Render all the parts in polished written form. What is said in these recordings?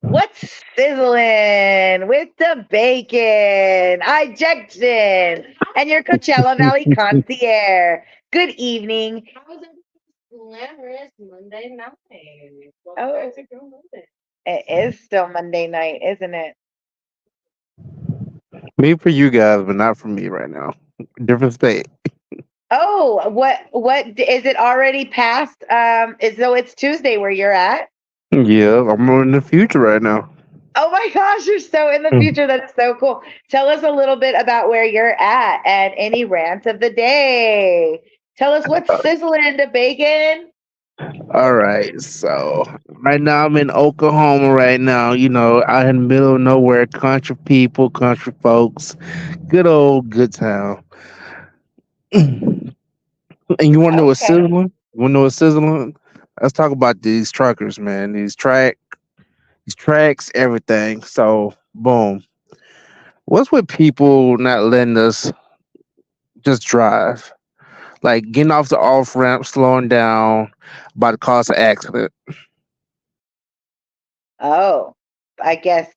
What's sizzling with the bacon? I Jackson and your Coachella Valley concierge. Good evening. How's it glamorous Monday night? Welcome Oh, back to Girl Monday. it is still Monday night, isn't it? Me for you guys, but not for me right now. Different state. Oh, what is it already past? As though it's Tuesday where you're at. Yeah, I'm in the future right now. Oh my gosh, you're so in the Mm. future. That's so cool. Tell us a little bit about where you're at and any rant of the day. Tell us what's Uh, sizzling the bacon. All right, so right now I'm in Oklahoma right now. Out in the middle of nowhere, country people, country folks, good old good town. And you want to know what's Okay. sizzling? You want to know what's sizzling? Let's talk about these truckers, man. These tracks, everything. So, boom. What's with people not letting us just drive? Like getting off the off ramp, slowing down, about to cause an accident. Oh, I guess,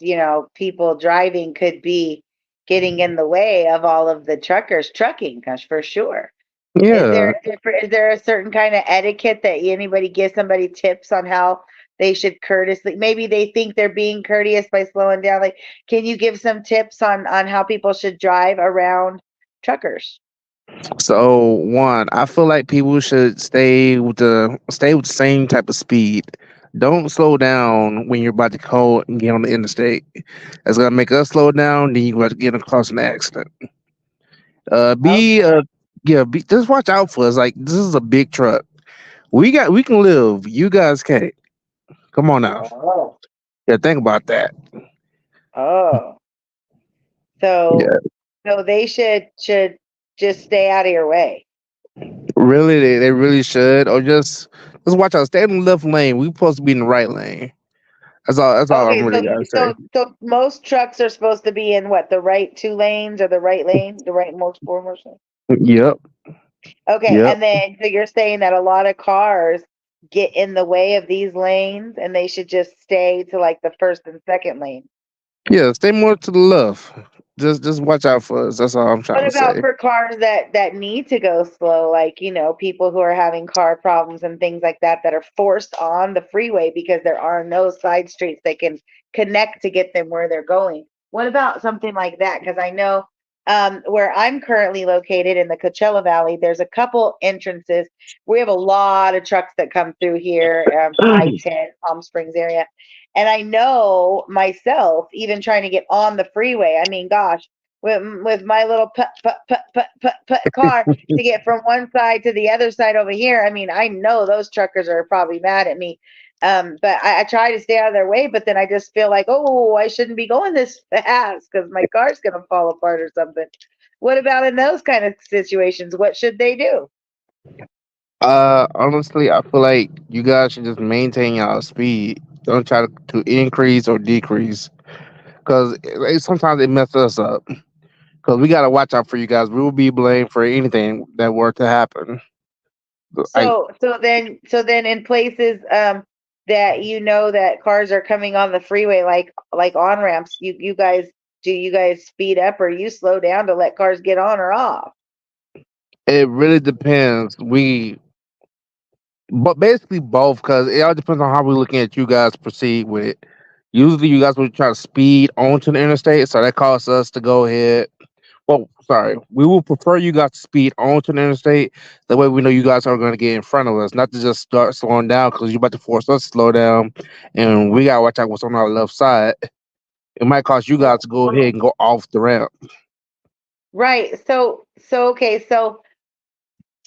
people driving could be getting in the way of all of the truckers trucking, 'cause for sure. Yeah. Is there a certain kind of etiquette that anybody gives somebody tips on how they should courteously, maybe they think they're being courteous by slowing down. Like, can you give some tips on how people should drive around truckers? So one, I feel like people should stay with the same type of speed. Don't slow down when you're about to go and get on the interstate. That's gonna make us slow down. Then you about to get across an accident. Be Okay. yeah. Just watch out for us. Like this is a big truck. We can live. You guys can't. Come on now. Oh. Yeah, think about that. Oh. So Yeah, so they should just stay out of your way. really, they really should. Or just watch out. Stay in the left lane. We supposed to be in the right lane. That's all I'm Okay, really so gotta say. so most trucks are supposed to be in what, the right two lanes or the right lane, the right most foremost lane? Yep, Okay, yep, and then so you're saying that a lot of cars get in the way of these lanes and they should just stay to like the first and second lane. yeah. Stay more to the left. Just watch out for us. That's all I'm trying What to about say. for cars that need to go slow, like, people who are having car problems and things like that are forced on the freeway because there are no side streets they can connect to get them where they're going? What about something like that? Because I know where I'm currently located in the Coachella Valley, there's a couple entrances. We have a lot of trucks that come through here, I-10, Palm Springs area. And I know myself, even trying to get on the freeway, I mean, gosh, with my little put car to get from one side to the other side over here. I mean, I know those truckers are probably mad at me. But I try to stay out of their way, but then I just feel like, oh, I shouldn't be going this fast because my car's gonna fall apart or something. What about in those kind of situations? What should they do? Honestly, I feel like you guys should just maintain your speed. Don't try to increase or decrease, because sometimes it messes us up. Because we gotta watch out for you guys. We will be blamed for anything that were to happen. I So then in places that that cars are coming on the freeway, like on ramps, you guys speed up or you slow down to let cars get on or off? It really depends. But basically both, because it all depends on how we're looking at you guys proceed with it. Usually, you guys will try to speed onto the interstate, so that causes us to go ahead. Well, sorry, we will prefer you guys to speed onto the interstate. That way, we know you guys are going to get in front of us, not to just start slowing down because you're about to force us to slow down, and we gotta watch out what's on our left side. It might cause you guys to go ahead and go off the ramp. Right. So okay. So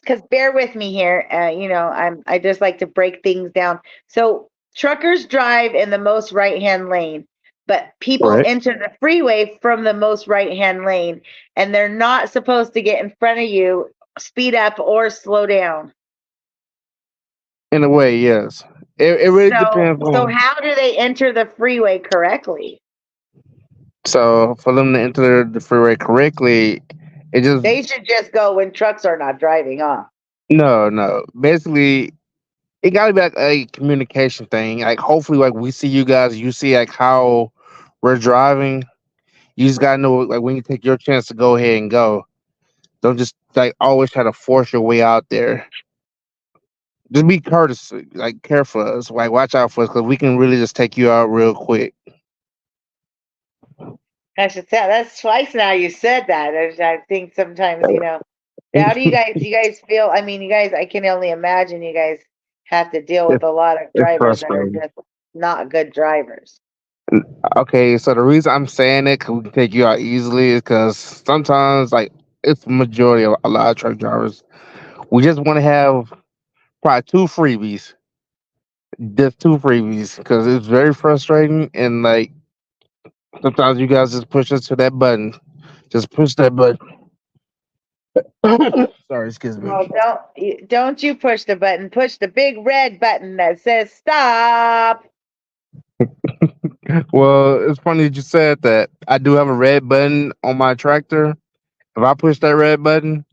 because bear with me here, I just like to break things down. So truckers drive in the most right hand lane, but people Right. enter the freeway from the most right hand lane, and they're not supposed to get in front of you, speed up or slow down. In a way, yes. It really So depends so on. how do they enter the freeway correctly? So for them to enter the freeway correctly, it just They should just go when trucks are not driving off. no, no. Basically, it gotta be like a communication thing. Like hopefully, like we see you guys, you see like how we're driving. You just gotta know like when you take your chance to go ahead and go. Don't just like always try to force your way out there. Just be courteous, like care for us, like watch out for us, because we can really just take you out real quick. I should say that's twice now you said that. I think sometimes, how do you guys feel? I mean, you guys, I can only imagine you guys have to deal with It's, a lot of it's drivers that are frustrating. just not good drivers. Okay, so the reason I'm saying it, 'cause we can take you out easily, is because sometimes, like, it's the majority of a lot of truck drivers. We just want to have probably two freebies, just two freebies, because it's very frustrating. And, like, sometimes you guys just push us to that button. Just push that button. Sorry, excuse me. Well, don't you push the button. Push the big red button that says stop. Well, it's funny that you said that. I do have a red button on my tractor. If I push that red button,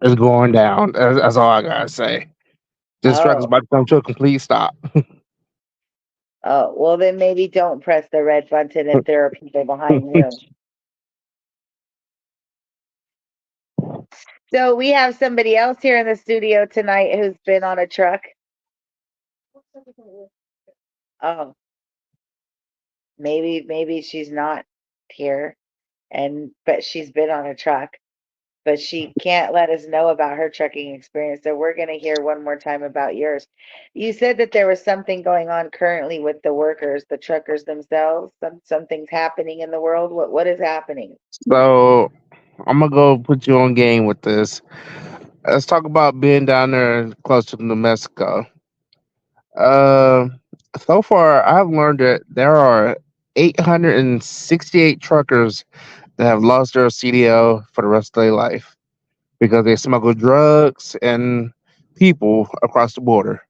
it's going down. That's all I gotta say. This truck is Oh, about to come to a complete stop. oh. Well, then maybe don't press the red button if there are people behind you. So we have somebody else here in the studio tonight who's been on a truck. Oh, maybe she's not here, and but she's been on a truck, but she can't let us know about her trucking experience. So we're gonna hear one more time about yours. You said that there was something going on currently with the workers, the truckers themselves. Something's happening in the world. What is happening? So I'm gonna go put you on game with this. Let's talk about being down there close to New Mexico. Uh, so far I've learned that there are 868 truckers that have lost their CDL for the rest of their life because they smuggle drugs and people across the border.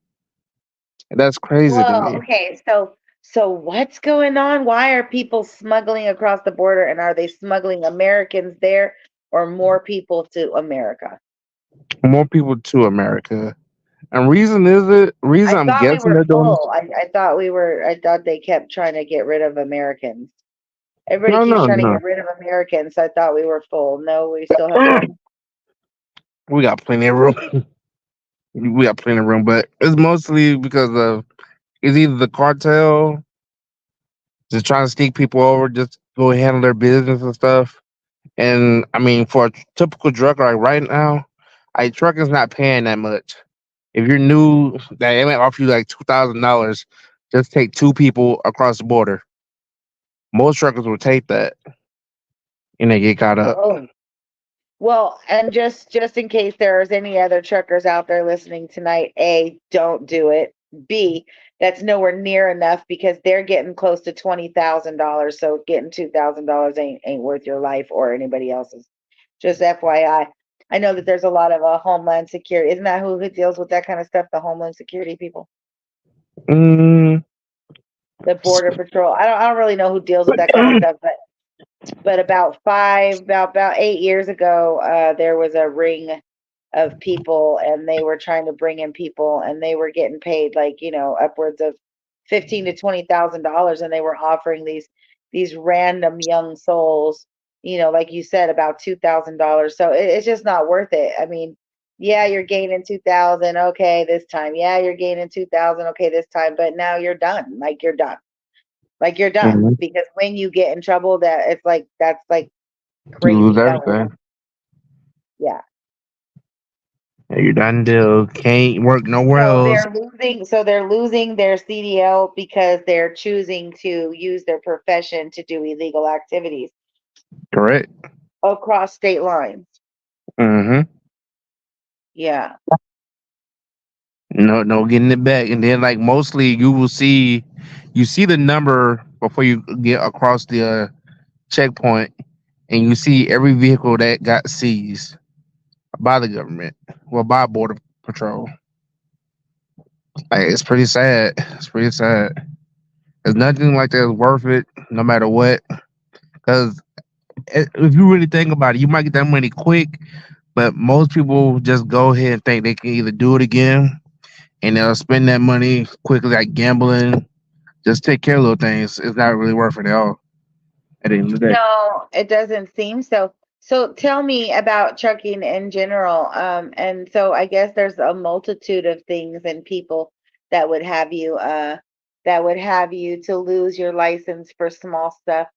And that's crazy to Well, me. okay, so what's going on? Why are people smuggling across the border, and are they smuggling Americans there or more people to America? More people to America. And reason I I'm thought we guessing were they're doing this. full. I thought they kept trying to get rid of Americans. Everybody No, keeps no, trying to no. get rid of Americans. So I thought we were full. No, we still have room. We got plenty of room. We got plenty of room, but it's mostly because of it's either the cartel just trying to sneak people over, just go handle their business and stuff. And I mean, for a typical trucker, like right now, trucking's not paying that much. If you're new, they might offer you like $2,000. Just take two people across the border. Most truckers will take that, and they get caught up. Oh, well, and just in case there's any other truckers out there listening tonight, A, don't do it. B, that's nowhere near enough because they're getting close to $20,000. So getting $2,000 ain't worth your life or anybody else's. Just FYI. I know that there's a lot of Homeland Security. Isn't that who deals with that kind of stuff? The Homeland Security people, Mm, the Border Patrol. I don't really know who deals with that kind of stuff, but about 8 years ago, there was a ring of people, and they were trying to bring in people, and they were getting paid like upwards of 15 to $20,000, and they were offering these random young souls, like you said, about $2,000. So it's just not worth it. I mean, yeah, you're gaining 2,000, okay, this time. Yeah, you're gaining 2,000, okay, this time. But now you're done. Like you're done mhm. because when you get in trouble, that's like You lose crazy felony. everything. Yeah. Yeah, you're done deal. Can't work nowhere So else. they're losing their CDL because they're choosing to use their profession to do illegal activities Correct. across state lines. Mm-hmm. Yeah. No, no, getting it back, and then like mostly you see the number before you get across the checkpoint, and you see every vehicle that got seized by the government, well, by Border Patrol. Like it's pretty sad. It's pretty sad. There's nothing like that's worth it, no matter what. Because if you really think about it, you might get that money quick, but most people just go ahead and think they can either do it again and they'll spend that money quickly, like gambling. Just take care of little things. It's not really worth it at all at the end of the day. No, it doesn't seem so. So tell me about trucking in general. And so I guess there's a multitude of things and people that would have you that would have you to lose your license for small stuff,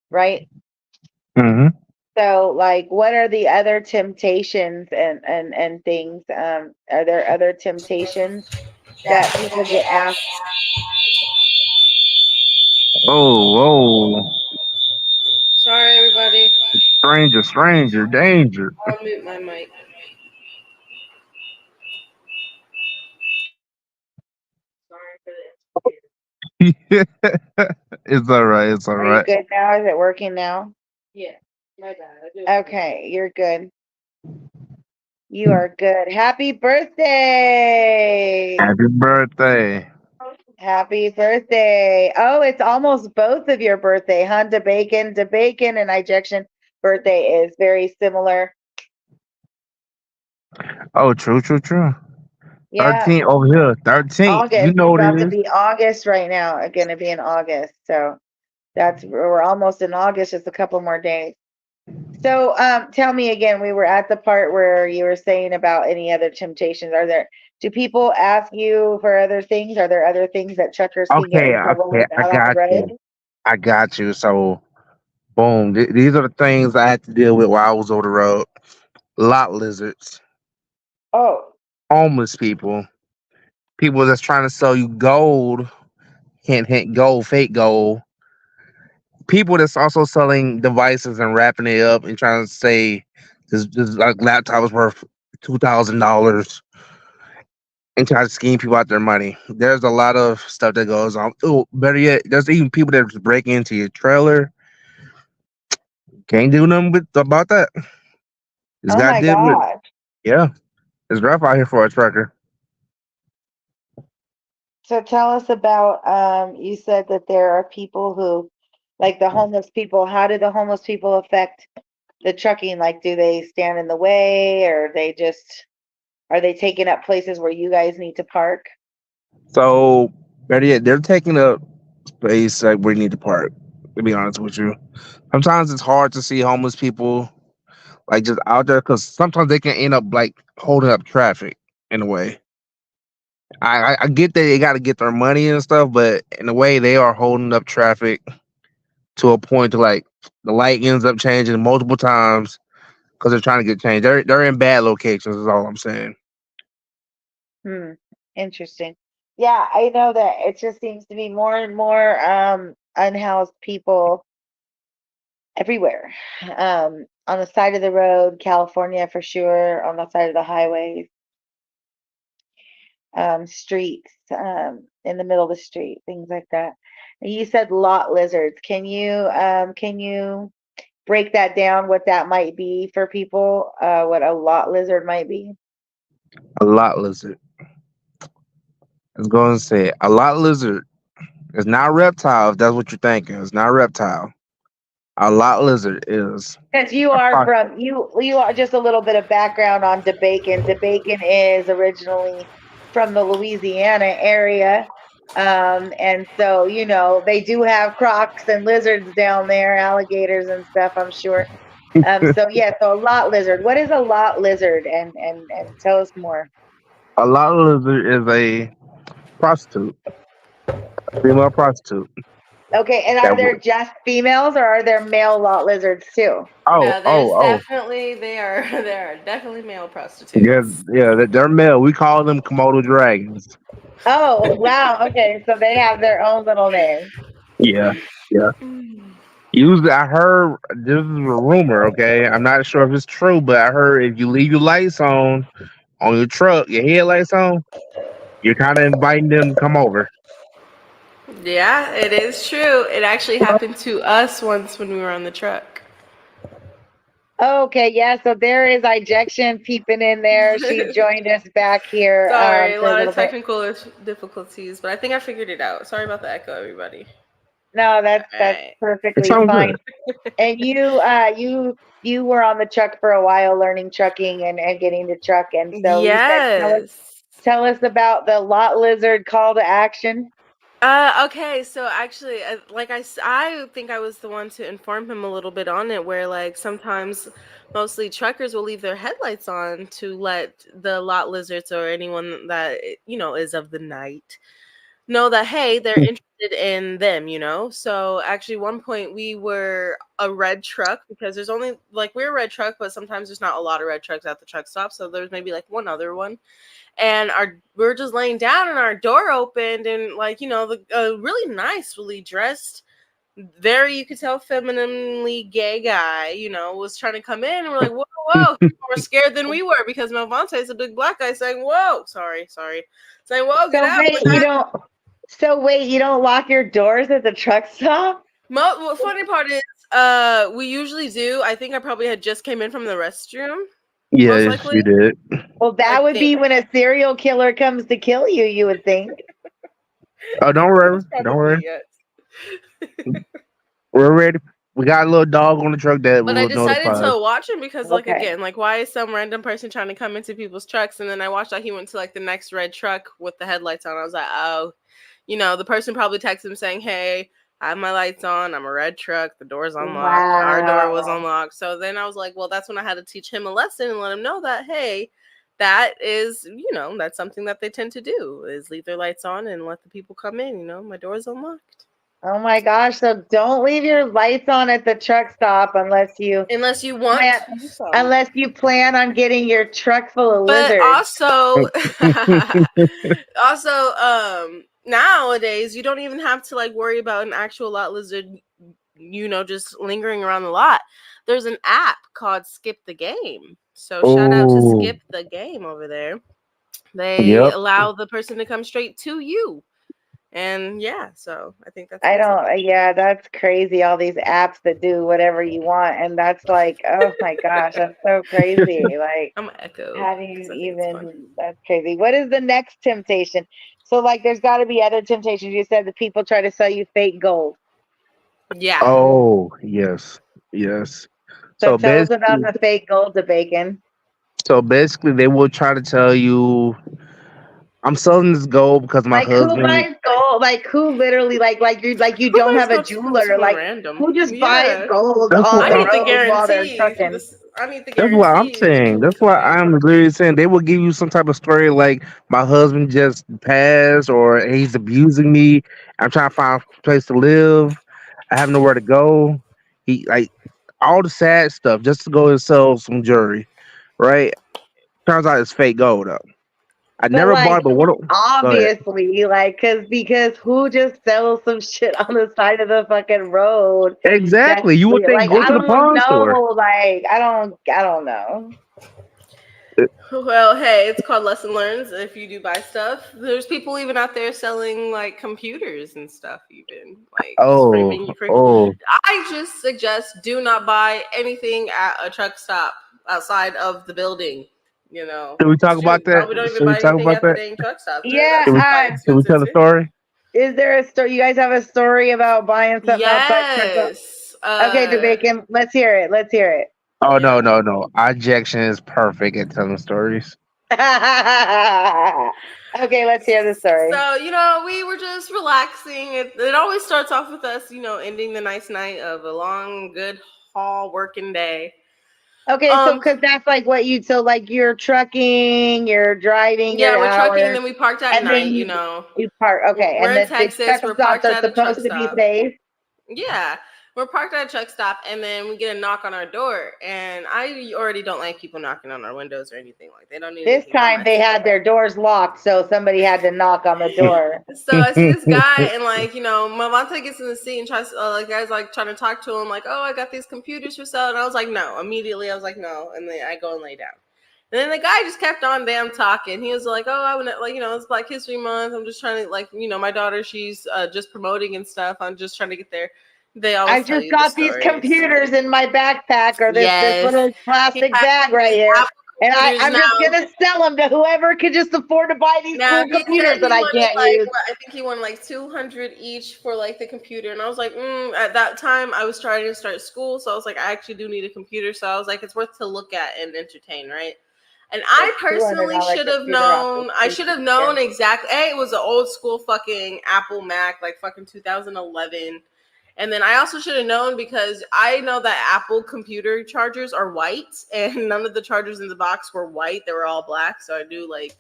right? Hmm. So like what are the other temptations and things? Are there other temptations that people get asked? Oh, whoa. Sorry, everybody. Stranger, stranger, danger. I'll mute my mic. Sorry for this. It's all right. It's all Are you right. good now? Is it working now? Yeah, my bad. I do. Okay, you're good. You are good. Happy birthday! Happy birthday. Happy birthday. Oh, it's almost both of your birthday, huh? DaBacon. DaBacon and Ejection birthday is very similar. Oh, true, true, true. Yeah, 13 over here. 13. You August. know It's what it about to is. be August right now. Going to be in August. So that's we're almost in August, just a couple more days. So tell me again, we were at the part where you were saying about any other temptations. Do people ask you for other things? Are there other things that truckers can get Okay, in trouble okay. with I out on the got road? you. I got you. So, boom. These are the things I had to deal with while I was over the road. Lot lizards, Oh, homeless people that's trying to sell you gold, hint, hint, gold, fake gold. People that's also selling devices and wrapping it up and trying to say this like laptop is worth $2,000 and try to scheme people out their money. There's a lot of stuff that goes on. Oh, better yet, there's even people that just break into your trailer. Can't do nothing about that. Just oh got to my deal with it. God. Yeah, it's rough out here for a trucker. So tell us about, you said that there are people who, like the homeless people, how do the homeless people affect the trucking? Like, do they stand in the way or are they taking up places where you guys need to park? So better yet, they're taking up space like where you need to park. To be honest with you, sometimes it's hard to see homeless people like just out there because sometimes they can end up like holding up traffic in a way. I get that they got to get their money and stuff, but in a way they are holding up traffic to a point to like the light ends up changing multiple times because they're trying to get changed. They're in bad locations. Is all I'm saying. Hmm, interesting. Yeah, I know that it just seems to be more and more unhoused people everywhere. On the side of the road, California for sure, on the side of the highways, streets, in the middle of the street, things like that. And you said lot lizards. Can you break that down, what that might be for people, what a lot lizard might be? A lot lizard. I was going to say a lot lizard. It's not reptile. If that's what you're thinking, it's not reptile. A lot lizard is Because you a are pro- from you are just a little bit of background on DeBacon. DeBacon is originally from the Louisiana area. And so, they do have crocs and lizards down there, alligators and stuff, I'm sure. So yeah, so a lot lizard. What is a lot lizard? And tell us more. a lot lizard is a prostitute, a female prostitute. Okay, and That are there would. just females or are there male lot lizards too? Oh, No, oh, there's oh. definitely there are definitely male Yeah, prostitutes. yeah. They're male. We call them Komodo dragons. Oh, wow. Okay, so they have their own little name. Yeah, yeah. Usually, I heard this is a rumor. Okay, I'm not sure if it's true, but I heard if you leave your lights on your truck, your headlights on, you're kind of inviting them to come over. Yeah, it is true. It actually happened to us once when we were on the truck. Okay, yeah, so there is Ejection peeping in there. She joined us back here Sorry, a for a lot little of bit. technical difficulties, but I think I figured it out. Sorry about the echo, everybody. No, that's Alright. It perfectly sounds fine. good. And you were on the truck for a while learning trucking and getting to truck. And so you said Yes. Tell us about the lot lizard call to action. Okay, so actually, I think I was the one to inform him a little bit on it, where like sometimes, mostly truckers will leave their headlights on to let the lot lizards or anyone that is of the night know that hey, they're interested in them. So actually, one point we were a red truck because there's only like we're a red truck, but sometimes there's not a lot of red trucks at the truck stop, so there's maybe like one other one and we're just laying down and our door opened and like the really nice, really dressed, very you could tell femininely gay guy was trying to come in and we're like whoa, people were scared than we were because Melvante is a big black guy saying whoa, sorry, saying whoa, get So out. wait, you don't. So wait, you don't lock your doors at the truck stop? Well, funny part is we usually do. I think I probably had just came in from the restroom, most Yes, likely. you did. Well, I that would think. be when a serial killer comes to kill you. You would think. Oh, don't worry. Don't worry. We're ready. We got a little dog on the truck that But we I will decided notify. to watch him because, like, Okay. again, like, why is some random person trying to come into people's trucks? And then I watched that he went to like the next red truck with the headlights on. I was like, oh, the person probably texted him saying, hey, I have my lights on. I'm a red truck. The door's unlocked. Our door was Wow. unlocked. So then I was like, well, that's when I had to teach him a lesson and let him know that, hey, that is, that's something that they tend to do is leave their lights on and let the people come in. My door's unlocked. Oh my gosh! So don't leave your lights on at the truck stop unless you want plan, some. unless you plan on getting your truck full of But lizards. also nowadays you don't even have to like worry about an actual lot lizard just lingering around the lot. There's an app called Skip the Game, so shout out to Oh, Skip the Game over there. They yep. allow the person to come straight to you, and yeah, so I think that's I what's up. don't. Yeah, that's crazy. All these apps that do whatever you want, and that's like, oh my gosh, that's so crazy. Like, I'm gonna echo how do you because I think it's fun. even? That's crazy. What is the next temptation? So, like, there's got to be other temptations. You said the people try to sell you fake gold. Yeah. Oh, yes, yes. So, So tell us about basically, the fake gold, DaBacon. they will try to tell you, I'm selling this gold because my Like, who husband. buys gold? Like, who literally? Like you Who don't buys have a gold from jeweler. someone Like, random? who just buys Yeah. gold That's on what I the need the road while they're guarantee. trucking? I need the That's what I'm guarantee saying. before we That's why commit. I'm literally saying they will give you some type of story like my husband just passed or he's abusing me. I'm trying to find a place to live. I have nowhere to go. He like all the sad stuff just to go and sell some jewelry, right? Turns out it's fake gold though. I But never bought like, it, but what? Go ahead. obviously, like, because who just sells some shit on the side of the fucking road? That's Exactly. You would think like, go I to the don't pawn store. know. Like, I don't know. Well, hey, it's called lesson learns. If you do buy stuff, there's people even out there selling like computers and stuff, even like Oh, framing you for. oh. I just suggest do not buy anything at a truck stop outside of the building. Should we talk about Shoot, that? probably don't even Should we buy talk anything about at the that? dang truck stop. Yeah. Should we, That's quite should we expensive tell the too. story? Is there a story? You guys have a story about buying something outside truck stop? Yes. Okay, DeBacon, let's hear it. Let's hear it. Oh no, Yeah. no, no. Our Jackson is perfect at telling stories. Okay, let's hear the story. So, we were just relaxing. It always starts off with us, ending the nice night of a long, good haul working day. Okay, so because that's like what you so like you're trucking, you're driving Yeah, your we're trucking and hours, then we parked at and then night, you park. Okay, We're and in the Texas. truck We're stops parked are at a truck supposed to be stop. safe. Yeah, we're parked at a truck stop, and then we get a knock on our door. And I already don't like people knocking on our windows or anything. Like, they don't need This anything from time us. they had their doors locked, so somebody had to knock on the door. So I see this guy, and like, Mavante gets in the seat and tries, like, guys like trying to talk to him, like, oh, I got these computers for sale, and I was like, no. Immediately, I was like, no, and then I go and lay down. And then the guy just kept on damn talking. He was like, oh, I would like, it's Black History Month. I'm just trying to like, my daughter, she's just promoting and stuff. I'm just trying to get there. They I always tell just you the got these stories. computers in my backpack or this Yes. little He plastic has bag right these here, Apple and computers I'm just now. gonna sell them to whoever could just afford to buy these Now cool he computers said that he I wanted can't like use. I think he wanted like 200 each for like the computer, and I was like, at that time I was trying to start school, so I was like, I actually do need a computer, so I was like, it's worth to look at and entertain, right? And I A personally $200 should have computer off the known. I street should have is known expensive. exactly. Hey, it was an old school fucking Apple Mac, like fucking 2011. And then I also should have known because I know that Apple computer chargers are white, and none of the chargers in the box were white. They were all black. So I knew like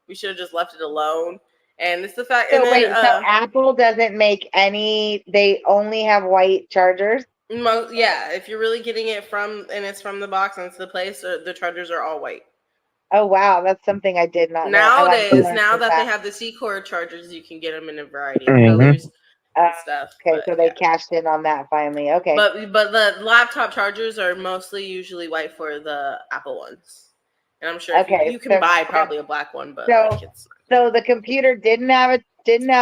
we should have just left it alone. And it's the fact. And So then wait, so Apple doesn't make any, they only have white chargers? yeah, if you're really getting it from and it's from the box and it's the place, the chargers are all white. Oh wow, that's something I did not know. I like to Nowadays, learn now from that they that. have the C-core chargers, you can get them in a variety of Mhm. colors Uh, and stuff. okay, But so they cashed in on that finally. Okay. but the laptop chargers are mostly usually white for the Apple ones. And I'm sure if Okay, you can so buy probably a black one, but so like it's so the computer didn't have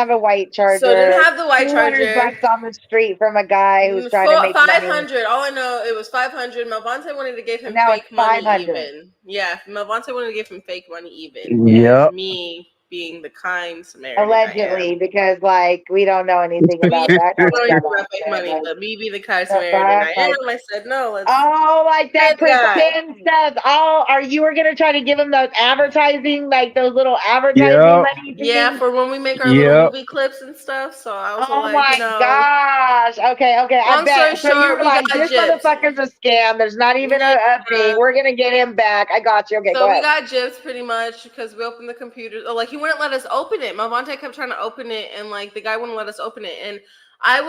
a white charger. so it didn't have the white 200 charger. bucks on the street from a guy who's trying to make money. 500. All I know it was 500. Melvante wanted to give him And now fake it's money 500. even. Yeah, Melvante wanted to give him fake money even. Yep. And me being the kind Samaritan. Allegedly, because like we don't know anything about that. I I don't know even about fake money, like, but me being the kind so Samaritan I am, like, I said no. Let's oh, like that Good guy. pretend stuff. Oh, are you were gonna try to give him those advertising, like those little advertising Yep. money yeah, things? for when we make our little Yep. movie clips and stuff. So I was Oh like, my you know, gosh. Okay, I long bet. story So you short, were we like, got this gypped. motherfucker's a scam. There's not even Yeah. a fee. We're gonna get him back. I got you. Okay, So go we ahead. got gypped pretty much because we opened the computer. Oh, like he wouldn't let us open it. Melvante kept trying to open it, and like the guy wouldn't let us open it. And I'm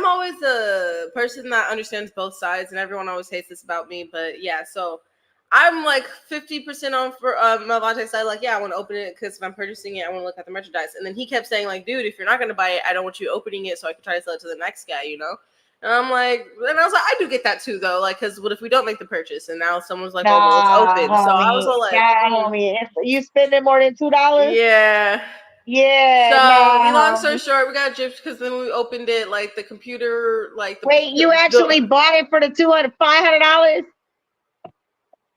always the person that understands both sides, and everyone always hates this about me. But yeah, so I'm like 50% on for Melvante's side. Like, yeah, I want to open it because if I'm purchasing it, I want to look at the merchandise. And then he kept saying, like, dude, if you're not gonna buy it, I don't want you opening it so I can try to sell it to the next guy, you know. And I'm like, and I was like, I do get that too, though. Like, because what if we don't make the purchase? And now someone's like, oh, well, it's open. So I was all like, homie. You spending more than $2? yeah. Yeah. So, long no. story short, we got gypped because then we opened it, like the computer, like the Wait, you actually bought it for the $500?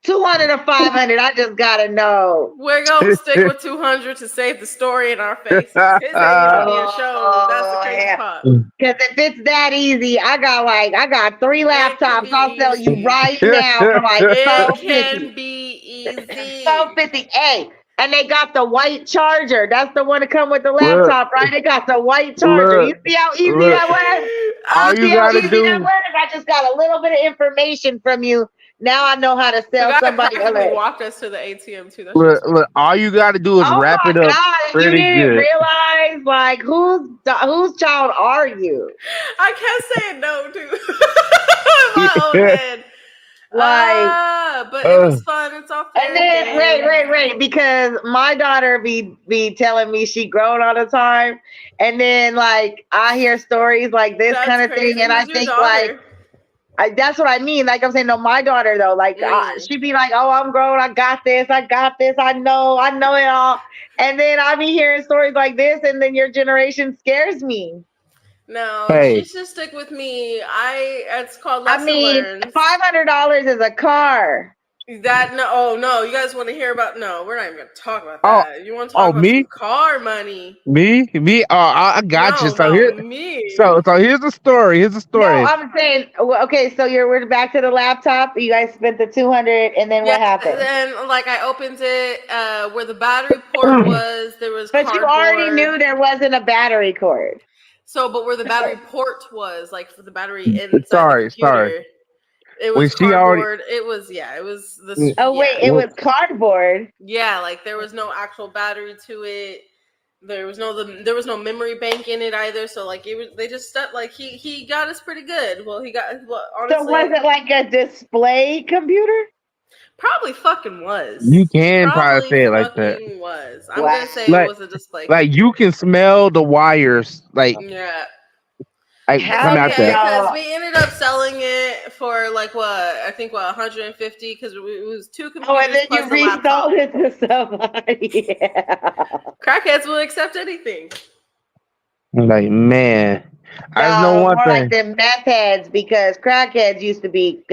200 or 500? I just gotta know. We're gonna stick with 200 to save the story in our faces. His ain't even being shown. That's the crazy part. Because if it's that easy, I got 3 laptops. I'll sell you right now for like it $4.50. can be easy. $4.50. Hey, and they got the white charger. That's the one to come with the laptop, right? They got the white charger. You see how easy that was? All you gotta do. That was? I just got a little bit of information from you. Now I know how to sell somebody else. Walked us to the ATM too. Look, all you gotta do is wrap it up pretty you didn't good. realize, like, whose child are you? I kept saying no, dude. In my own head. But it was fun. It's all fair. And then wait, because my daughter be telling me she grown all the time, and then like I hear stories like this kind of thing, and I think like. That's what I mean. Like I'm saying, no, my daughter though, like she'd be like, "Oh, I'm grown. I got this. I know it all." And then I be hearing stories like this, and then your generation scares me. No, she should stick with me. It's called lesson learns. $500 is a car. That no, you guys want to hear about? No, we're not even gonna talk about that. You want to talk about me? some car money? Me? I got you. So here's the story. No, I'm saying, okay, so we're back to the laptop. You guys spent the 200, and then what happened? Then like I opened it where the battery port was. There was, but you already knew there wasn't a battery cord. So, but where the battery port was, like for the battery inside the computer. Sorry. It was cardboard. It was the. Oh wait, it was cardboard. Yeah, like there was no actual battery to it. There was no memory bank in it either. So like they just stuck. Like he got us pretty good. Well, honestly. So was it like a display computer? Probably fucking was. You can probably say it like that. Was. I'm gonna say it was a display. Like you can smell the wires. Like yeah. Come out there. Because we ended up selling it for like I think 150 because it was 2 computers. Oh, and then you resold it to somebody. Yeah. Crackheads will accept anything. Like man, I just know one thing. Like them meth heads, because crackheads used to be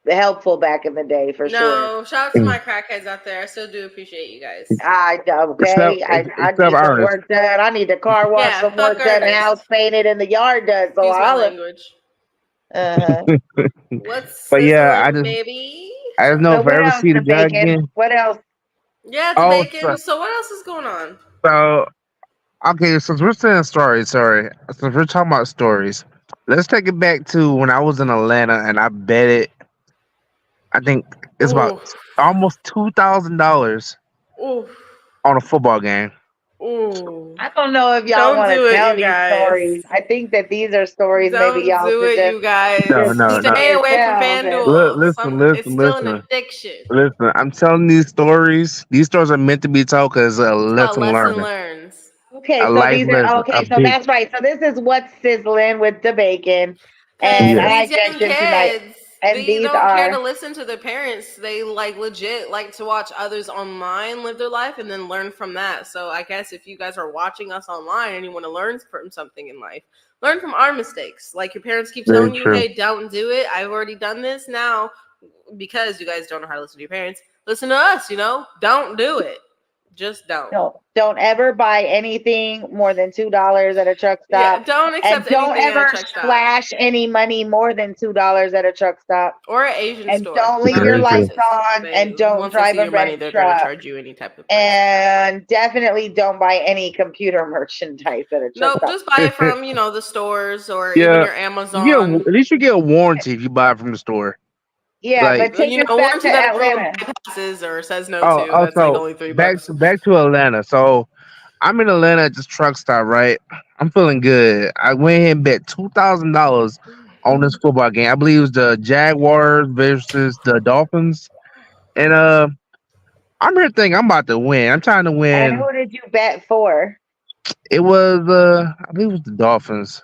helpful back in the day for sure. No, shout out to my crackheads out there. I still do appreciate you guys. I need some work done. I need the car wash, some work done, the house painted, and the yard done. So language. What's Sizzlin, baby? I don't know So if I what ever else? see the The guy bacon. again. What else? Yeah, Oh, DaBacon. So what else is going on? so okay, since we're saying stories, sorry, since we're talking about stories, let's take it back to when I was in Atlanta and I bet it. I think it's about Ooh, almost $2,000 ooh, on a football game. ooh. I don't know if y'all Don't want to do it, tell you these guys. stories. I think that these are stories maybe Don't y'all do should it, you No, guys. just no, keep to no. Stay away from yourselves. And FanDuel. It's Listen, still an addiction. listen. I'm telling these stories. These stories are meant to be told because a It's called lesson lesson learned, learned. a okay, so life these are lesson, a okay. So big that's right. So this is what's sizzling with the bacon, Cause and yes. I these young mentioned tonight. kids, And they these don't care to are listen to their parents. They like legit like to watch others online live their life and then learn from that. So I guess if you guys are watching us online and you want to learn from something in life, learn from our mistakes. Like your parents keep Very telling you, true. "Hey, don't do it." I've already done this now because you guys don't know how to listen to your parents. Listen to us. Don't do it. Just don't. no, don't ever buy anything more than $2 at a truck Yeah, stop, don't and accept don't anything at a ever truck stop splash any money more than $2 at a truck stop. or an Asian And store. don't leave Not your Very true. lights racist. on, They and don't once they drive see a your money, red they're gonna truck. charge you any type of price tag. And definitely don't buy any computer merchandise at a truck Nope, stop. just buy it from the stores or even Yeah, your you get Amazon. at least you get a warranty if you buy it from the store. Yeah, Like but take us back to Warranty that approval Atlanta. bypasses or says no oh, to. That's like also only three back bucks. to back to Atlanta. So I'm in Atlanta at this truck stop, right? I'm feeling good. I went ahead and bet $2,000 on this football game. I believe it was the Jaguars versus the Dolphins. And I'm here thinking I'm about to win. I'm trying to And win. who did you bet for? It was I believe it was the Dolphins.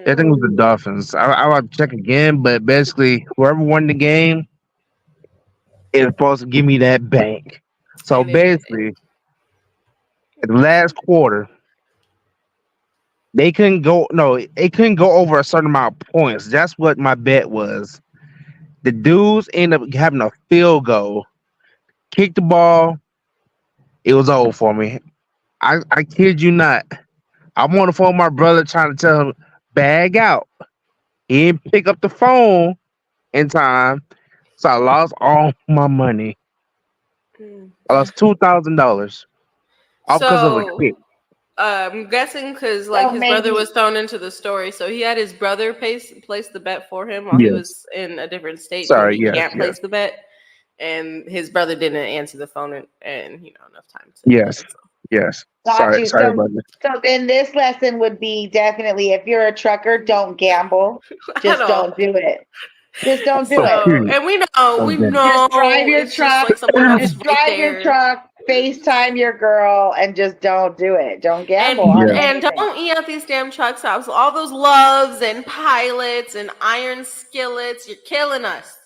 I think it was the Dolphins. I will check again, but basically whoever won the game is supposed to give me that bank. So And it did. basically, in the last quarter, they couldn't go. No, it couldn't go over a certain amount of points. That's what my bet was. The dudes ended up having a field goal, kicked the ball. It was over for me. I kid you not. I'm on the phone with my brother trying to tell him bag out. He didn't pick up the phone in time, so I lost all my money. Mm. I lost $2,000 all because of a So kick. I'm guessing because like So his brother was maybe thrown into the story, so he had his brother place the bet for him while he Yes. was in a different state where Sorry. he Yes. can't Yes. place the bet, and his brother didn't answer the phone and enough time to Yes. cancel. Yes. got Sorry. you. Sorry So about that. so then this lesson would be definitely if you're a trucker, don't gamble. At Just all. don't do it. Just don't do Oh, it. So, period. and we Okay. Just drive know your it's just truck. like someone else Just right drive your there. truck. FaceTime your girl and just don't do it. Don't gamble on Yeah. And anything. don't eat at these damn truck stops. All those loves and pilots and iron skillets. You're killing us.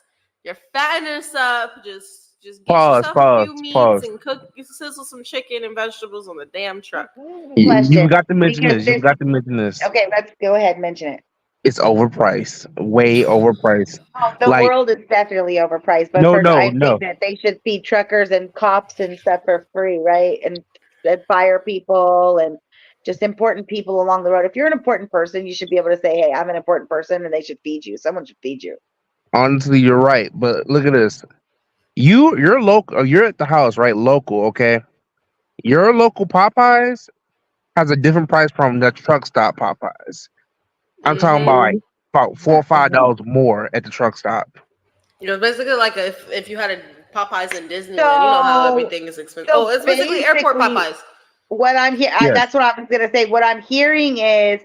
You're fattening us up. Just get Pause. yourself a Pause. few meats Pause. and sizzle some chicken and vegetables on the damn truck. You Question, forgot to mention because this. You this forgot to mention this. okay, let's go ahead and mention it. It's overpriced. Way overpriced. Oh, the Like world is definitely overpriced, but no, for no, I think no. that they should feed truckers and cops and stuff for free, right? And fire people and just important people along the road. If you're an important person, you should be able to say, "Hey, I'm an important person," and they should feed you. Someone should feed you. Honestly, you're right. But look at this. You're local. You're at the house, right? Local. Okay. Your local Popeyes has a different price from the truck stop Popeyes. I'm talking about Mm-hmm. like about $4 or $5 more at the truck stop. Basically like if you had a Popeyes in Disneyland, you know how So, everything is expensive. Oh, so it's basically airport basically, Popeyes. what I'm here, Yes. that's what I was gonna say. What I'm hearing is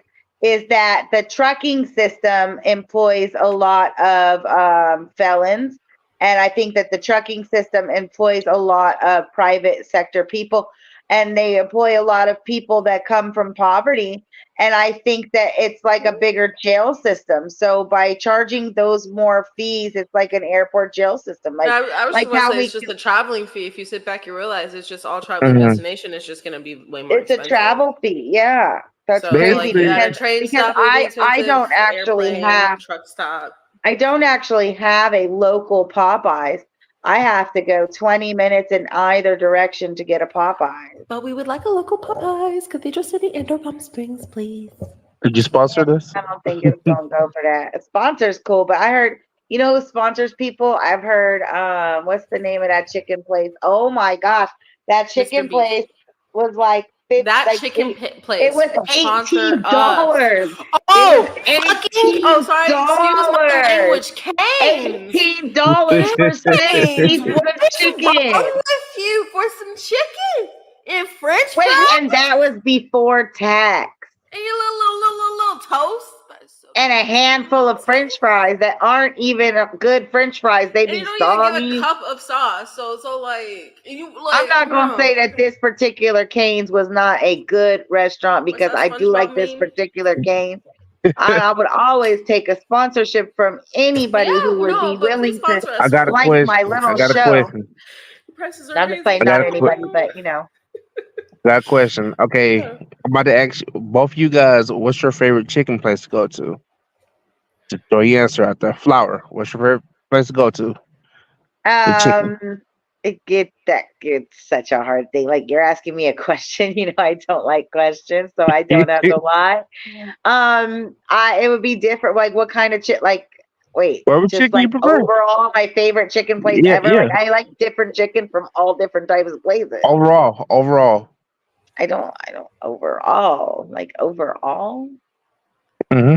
that the trucking system employs a lot of felons, and I think that the trucking system employs a lot of private sector people, and they employ a lot of people that come from poverty. And I think that it's like a bigger jail system. So by charging those more fees, it's like an airport jail system, No, I was just like about to how say we it's just a traveling fee. If you sit back, you realize it's just all traveling Mhm. destination. It's just going to be way more it's a expensive. travel fee. Yeah, that's So crazy like Basically, at a because train because stop, it would be I expensive. don't actually Airplane, have truck stop. I don't actually have a local Popeyes. I have to go 20 minutes in either direction to get a Popeyes. But we would like a local Popeyes, Cathedral City, and or Palm Springs, please. could you Yeah, sponsor this? I don't think it's gonna go for that. A sponsor's cool, but I heard, You know who sponsors people? I've heard what's the name of that chicken place? Oh my gosh. That Mr. chicken Beast. place was like That like chicken it place was will sponsor us. $18. It was Oh, fucking! Oh, sorry. Excuse my $18. language. Canes. $18 for 6 Canes. pieces What of is wrong chicken. with you for some chicken and French Wait, fries and that was before tax. and your little toast? That's so And a handful of French fries that aren't even good French fries. They And you be don't even get a soggy. cup of sauce. So like you like. I'm not gonna say that this particular Cane's was not a good restaurant What's because that I do like SpongeBob this meme? particular Cane's. I would always take a sponsorship from anybody Yeah, who would no, be but please willing to sponsor I us got for a like real. my question. I little got a show. question. Prices are I'm just crazy. playing, not I anybody, but you know. got a question. Okay, Yeah. I'm about to ask both of you guys, what's your favorite chicken place to go to? Just throw your answer out there. Flower. What's your favorite place to go to? The chicken. It's such a hard thing. Like you're asking me a question, you know, I don't like questions, so I don't have to lie. I it would be different. Like what kind of like wait, Whatever just chicken you like prefer. overall my favorite chicken place Yeah, ever. yeah. Like I like different chicken from all different types of places. Overall. I don't overall. Like overall? Mm-hmm.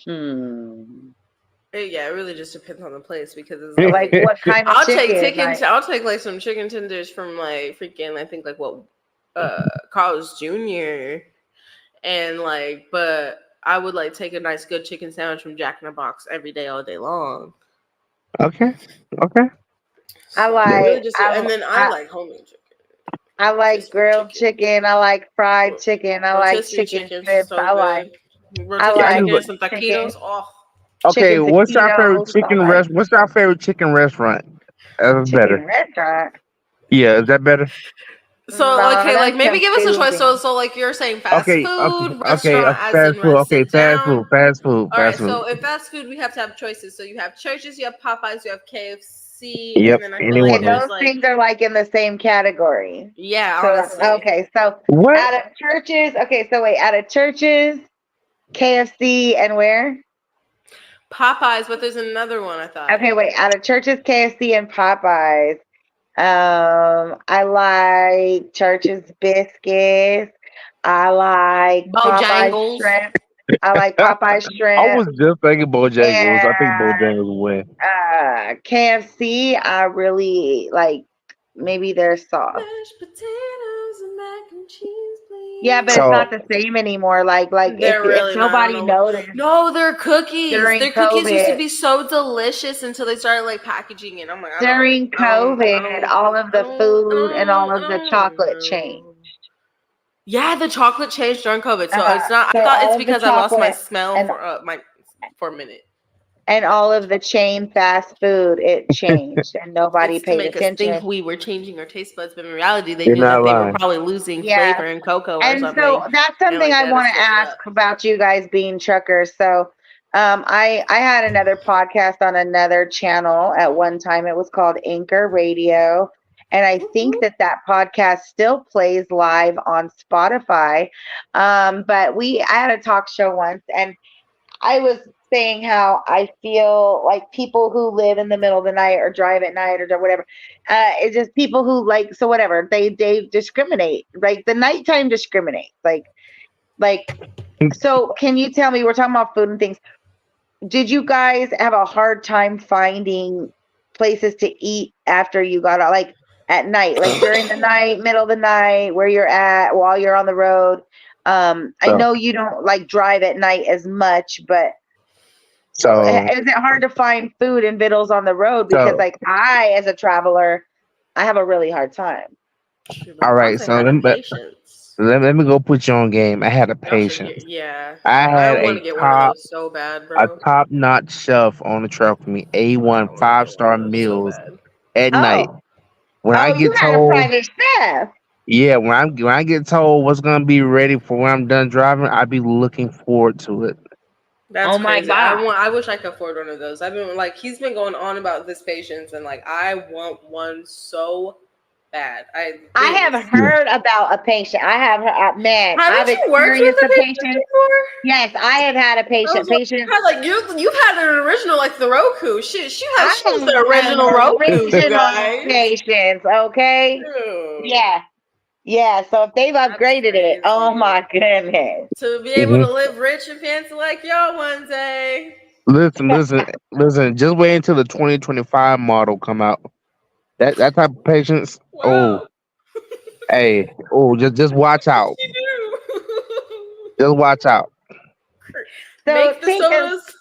Hmm. Yeah, it really just depends on the place because it's Like like what kind of chicken? I'll take like some chicken tenders from like freaking I think like what Carl's Jr. and like but I would like take a nice good chicken sandwich from Jack in the Box every day all day long. Okay. Okay. I So it really like just and then I like homemade chicken. I like Rotisserie grilled chicken. I like fried Ro- chicken. I like rotisserie chicken chicken's strips. so good. I Rotisserie Yeah, I like just chicken, some chicken taquitos. Oh, okay, chicken what's our favorite taquitos. I like what's our favorite chicken restaurant? That's chicken better. restaurant. Yeah, is that better? so No, okay, like that's maybe give us a choice. confusing. So like you're saying fast food Okay, restaurant, as fast in food. Okay, sit down. All right, fast food. so in fast food we have to have choices. So you have Churches, you have Popeyes, you have KFC, and Yep, then I feel any like Okay, one of them. there's those like things are like in the same category. yeah, So honestly, so What? out of churches, okay, so wait, out of churches, KFC and where? Popeyes, but there's another one I thought. Okay, wait, out of churches, KFC and Popeyes. I like Church's biscuits. I like Popeye Bojangles. shrimp. I like Popeye I was shrimp just thinking Bojangles. I think and Bojangles will win. KFC. I really like maybe their sauce. Mashed potatoes and mac and cheese, Yeah, but please. it's not So the same anymore. Like They're if really not. I don't nobody know. noticed No, they're cookies. during Their cookies used to COVID, be so delicious until they started like packaging it. I'm like, during COVID, all of the food and all I of the don't chocolate changed. know. Yeah, the chocolate changed during COVID, so it's not. So I thought it's all of the because I lost my chocolate smell and for a minute. all of the chain fast food, it changed and nobody It's to paid make us think attention. we were changing our taste buds, but in reality, they you're knew not that they were lying. probably losing Yeah. flavor in cocoa or And so something, that's and something like I they had to want to switch it ask up. about you guys being truckers. So I had another podcast on another channel at one time. It was called Anchor Radio. And I think that podcast still plays live on Spotify. But I had a talk show once and I was saying how I feel like people who live in the middle of the night or drive at night or whatever, it's just people who like so whatever they discriminate. Like the nighttime discriminates. Like so. Can you tell me? We're talking about food and things. Did you guys have a hard time finding places to eat after you got out? Like at night, like during the night, middle of the night, where you're at while you're on the road. I So know you don't like drive at night as much, but so is it hard to find food and vittles on the road? Because so like I, as a traveler, I have a really hard time. all right. Beyonce So had a patience. let me go put you on game. I had a Y'all should hear. patience. Yeah, I I had want a to get one of those so bad, bro. top notch chef on the truck for me. I A1 want to get one of five-star those so meals bad. at night. Oh, When I you get had a told, private chef. yeah, when I get told what's gonna be ready for when I'm done driving, I be looking forward to it. That's Oh my crazy. god. I wish I could afford one of those. I've been like he's been going on about this patience and like I want one so bad. I I have witnessed. heard about a patient. I have, man, I've Haven't you worked with experienced a a patient patient. before? Yes, I have had a I was patient. Patient, like you've had an original like the Roku. She I was the have original Roku, you original guys. patients. Okay, Ew, yeah, yeah. So if they've that's upgraded it, oh crazy. my goodness. To be able Hmm. to live rich and fancy like y'all one day. Listen. Just wait until the 2025 model come out. That type of patience. Oh, Wow. hey. Oh, just watch What out. did she do? Just watch out. So Make the sodas.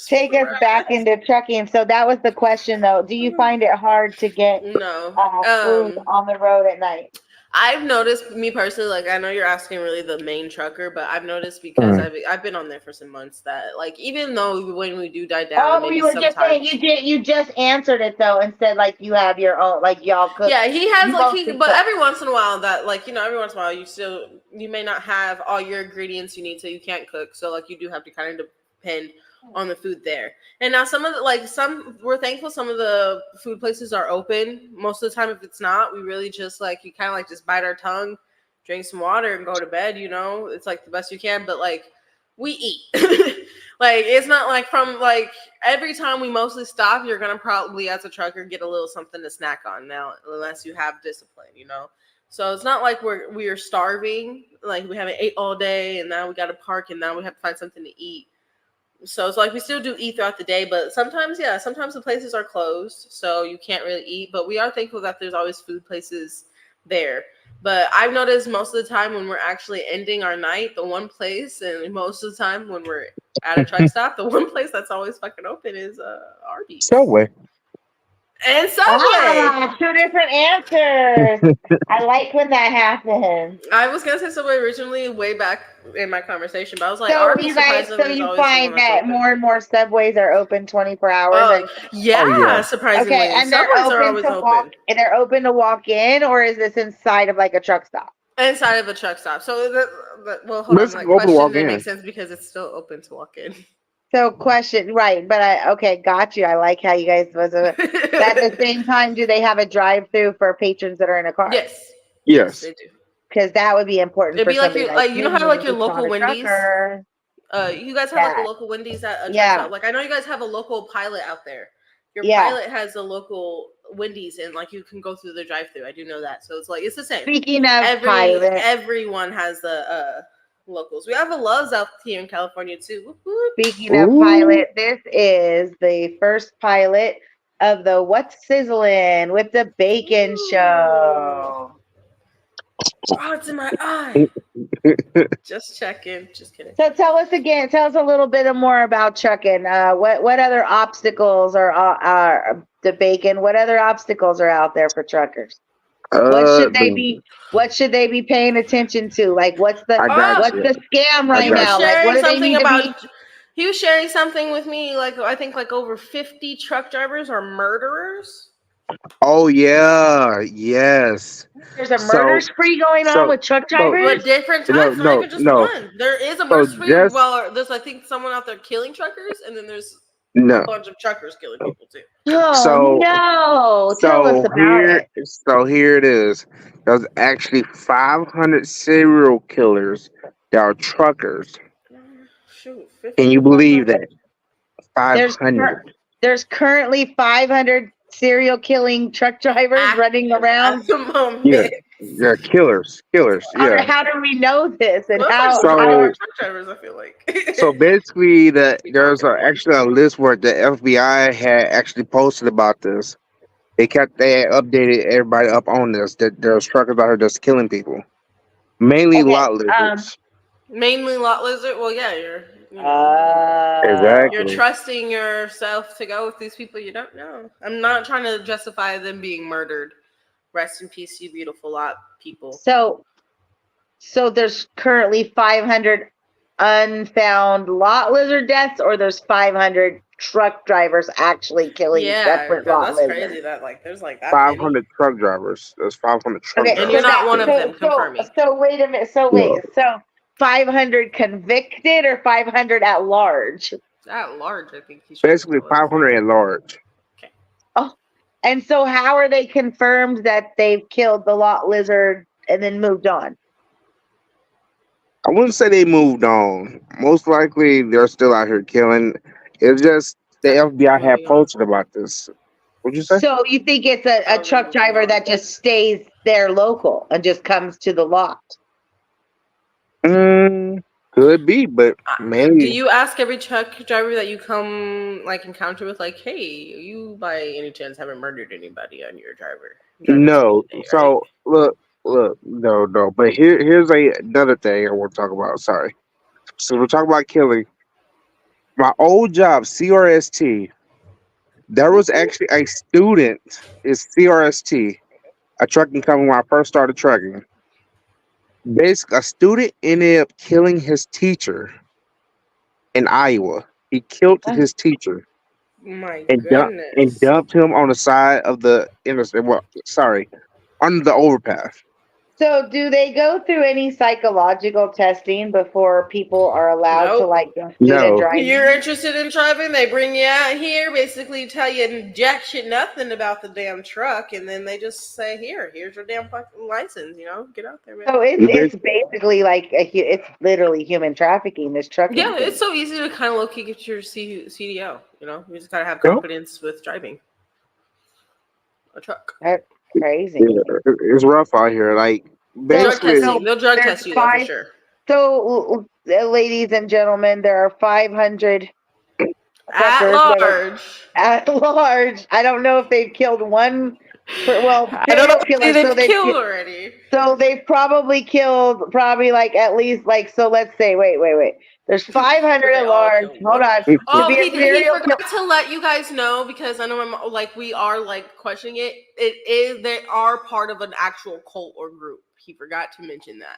take us back into trucking. So that was the question, though. Do you find it hard to get No. food on the road at night? I've noticed, me personally, like I know you're asking really the main trucker, but I've noticed because Mm. I've been on there for some months that like even though when we do die down and Oh, maybe you were just saying sometimes you just answered it though and said like you have your own like y'all cook. yeah, he has You like mostly but cook. every once in a while that like every once in a while you may not have all your ingredients you need so you can't cook. So like you do have to kind of depend on the food there. And now some of the we're thankful some of the food places are open. Most of the time if it's not, we really just like you kind of like just bite our tongue, drink some water and go to bed, It's like the best you can, but like we eat. Like it's not like from like every time we mostly stop, you're gonna probably as a trucker get a little something to snack on now, unless you have discipline. So it's not like we are starving, like we haven't ate all day and now we got to park and now we have to find something to eat. So it's like we still do eat throughout the day, but sometimes the places are closed, so you can't really eat. But we are thankful that there's always food places there. But I've noticed most of the time when we're actually ending our night, the one place, and most of the time when we're at a truck stop, the one place that's always fucking open is Arby's Subway. and Subway. Ah, two different answers. I like when that happens. I was gonna say Subway originally way back in my conversation, but I was like So Arby's you guys, so surprisingly is you always the one find that's that open. more and more subways are open 24 hours. Oh yeah, Oh yeah. surprisingly, Okay, and they're Subways are open always to walk. open. And they're open to walk in, or is this inside of like a truck stop? Inside of a truck stop. So well, hold on. Let's Like open to question walk didn't make in. sense because it's still open to walk in. So question, right? But okay, got you. I like how you guys was. At the same time, do they have a drive-through for patrons that are in a car? Yes, Yes. they do. Because that would be important It'd for be like somebody your like you know how like your who's not local a Wendy's. trucker. You guys have like a local Wendy's at a truck Yeah. stop. Like I know you guys have a local Pilot out there. Your Yeah. Pilot has a local Wendy's and like you can go through the drive-through. I do know that. So it's like it's the same. Speaking of Pilot, Everyone has the locals. We have a Love's out here in California too. speaking of Pilot, this is the first pilot of the What's Sizzlin with the Bacon Show. Oh, it's in my eye. Just checking. Just kidding. So tell us again. Tell us a little bit more about trucking. What other obstacles are DaBacon? What other obstacles are out there for truckers? What should they be? What should they be paying attention to? Like, what's the scam right now? Like, what do they need to be? He was sharing something with me. Like, I think like over 50 truck drivers are murderers. Oh yeah, yes. There's a murder spree going on with truck drivers. But different times, not even just one. There is a murder spree. Well, there's I think someone out there killing truckers, and then there's a bunch of truckers killing people too. Oh no! Tell us about it. So here it is. There's actually 500 serial killers that are truckers. Shoot, Can you believe that? 500. There's currently 500 serial killing truck drivers running around at the moment. Yeah, killers. Yeah. How do we know this? And how truck drivers? I feel like. So basically, there's actually a list where the FBI had actually posted about this. They had updated everybody up on this. That there's truckers out here just killing people, mainly lot lizards. Mainly lot lizard. Well, yeah, you're. Exactly. You're trusting yourself to go with these people you don't know. I'm not trying to justify them being murdered. Rest in peace, you beautiful lot people. So there's currently 500 unfound lot lizard deaths, or there's 500 truck drivers actually killing separate lot lizards. That's crazy. That there's like that 500 truck drivers. There's 500 truck drivers. And you're not one of them. Confirm me. So wait a minute. So 500 convicted or 500 at large? At large, I think he's basically 500 at large. Okay. Oh, And so, how are they confirmed that they've killed the lot lizard and then moved on? I wouldn't say they moved on. Most likely, they're still out here killing. It's just the FBI had Moving on. posted about this. What'd you say? So, you think it's a Probably truck moving driver on. that just stays there local and just comes to the lot? Could be, but Do maybe you ask every truck driver that you come like encounter with, like, hey, you by any chance haven't murdered anybody on your driving no. today, right? So look, no. But here's another thing I want to talk about. Sorry. So we're talking about killing. My old job, CRST. There was actually a student. Is CRST a trucking company when I first started trucking? Basically, a student ended up killing his teacher in Iowa. He killed Oh. his teacher My and goodness. dumped him on the side of the interstate. Well, sorry, under the overpass. So, do they go through any psychological testing before people are allowed to Nope. like go student No, driving? You're interested in driving, they bring you out here, basically tell you jack shit nothing about the damn truck, and then they just say, here's your damn fucking license, get out there, man. So He it's basically like it's literally human trafficking. This trucking Yeah, thing. it's so easy to kind of low-key get your CDO, You just gotta have no, confidence with driving a truck. That's crazy. yeah, it's rough out here. Like Drug basically, testing. They'll drug there's test you, though, for five. sure. So, ladies and gentlemen, there are 500 At truckers that are large. at large. I don't know if they've killed one. I don't know Serial how killers. many So they've killed already. they've probably killed like at least like so. Let's say wait. There's 500 They at all large. killed Hold one. on. To Oh, be a he serial killer. forgot to let you guys know, because I know we are like questioning it. It is, they are part of an actual cult or group. He forgot to mention that.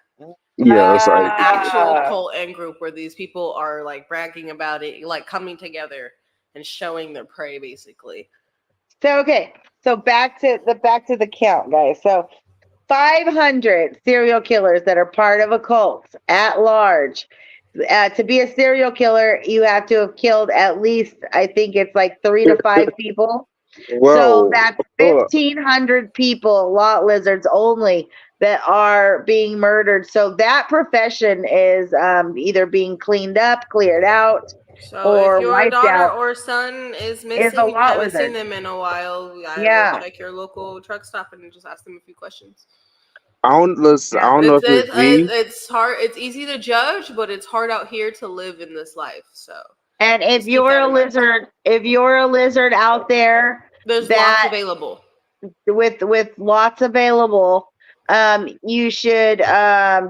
yeah, it's like Actual Ah. cult and group where these people are like bragging about it, like coming together and showing their prey, basically. So okay. So back to the count, guys. So 500 serial killers that are part of a cult at large. To be a serial killer, you have to have killed at least, I think it's like 3 to 5 people. So whoa. that's Hold 1,500 people, lot lizards only, that are being murdered. So that profession is either being cleaned up, cleared out, So if or your wiped daughter out. or son is Is a missing and you lot haven't seen lizard. them in a while, I would Yeah. check your local truck stop and just ask them a few questions. I don't listen. I Yeah. don't know if it's me. It's hard. It's easy to judge, but it's hard out here to live in this life. So And if just keep you're that a in mind. lizard out there There's lots that available. with lots available, you should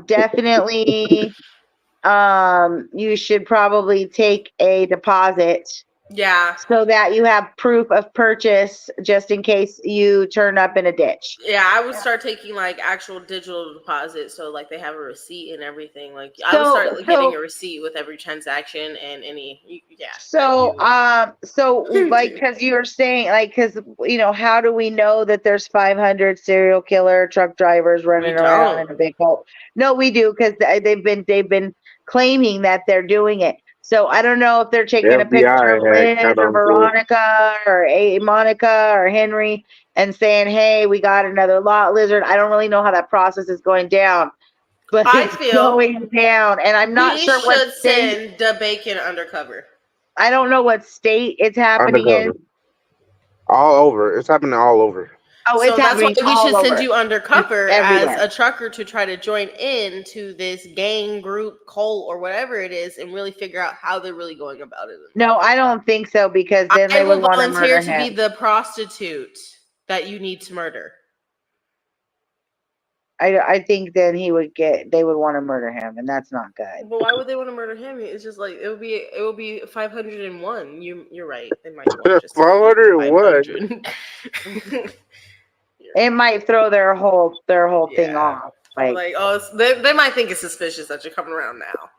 definitely you should probably take a deposit Yeah. so that you have proof of purchase just in case you turn up in a ditch. Yeah, I would start taking like actual digital deposits, so like they have a receipt and everything. Like I would So start getting a receipt with every transaction and any so like do. because you're saying like because how do we know that there's 500 serial killer truck drivers We running around don't. in a big hole? No, we do because they've been claiming that they're doing it. So I don't know if they're The taking a picture of FBI had Liz got or onto it. Veronica or Monica or Henry and saying, "Hey, we got another lot lizard." I don't really know how that process is going down, but I it's feel going down, and I'm not we sure what should state. send DaBacon undercover. I don't know what state it's happening in. Undercover. All over. It's happening all over. Oh, it's So that's why happening we should all send over. you undercover as Everywhere. a trucker to try to join in to this gang group, cult, or whatever it is, and really figure out how they're really going about it. No, I don't think so because then I they would will want to volunteer murder to be him. the prostitute that you need to murder. I think then they would want to murder him, and that's not good. But why would they want to murder him? It's just like it will be 501. You're right. They might want just to keep it 401. 500. It might throw their whole thing Yeah. off. Like, oh, they might think it's suspicious that you're coming around now.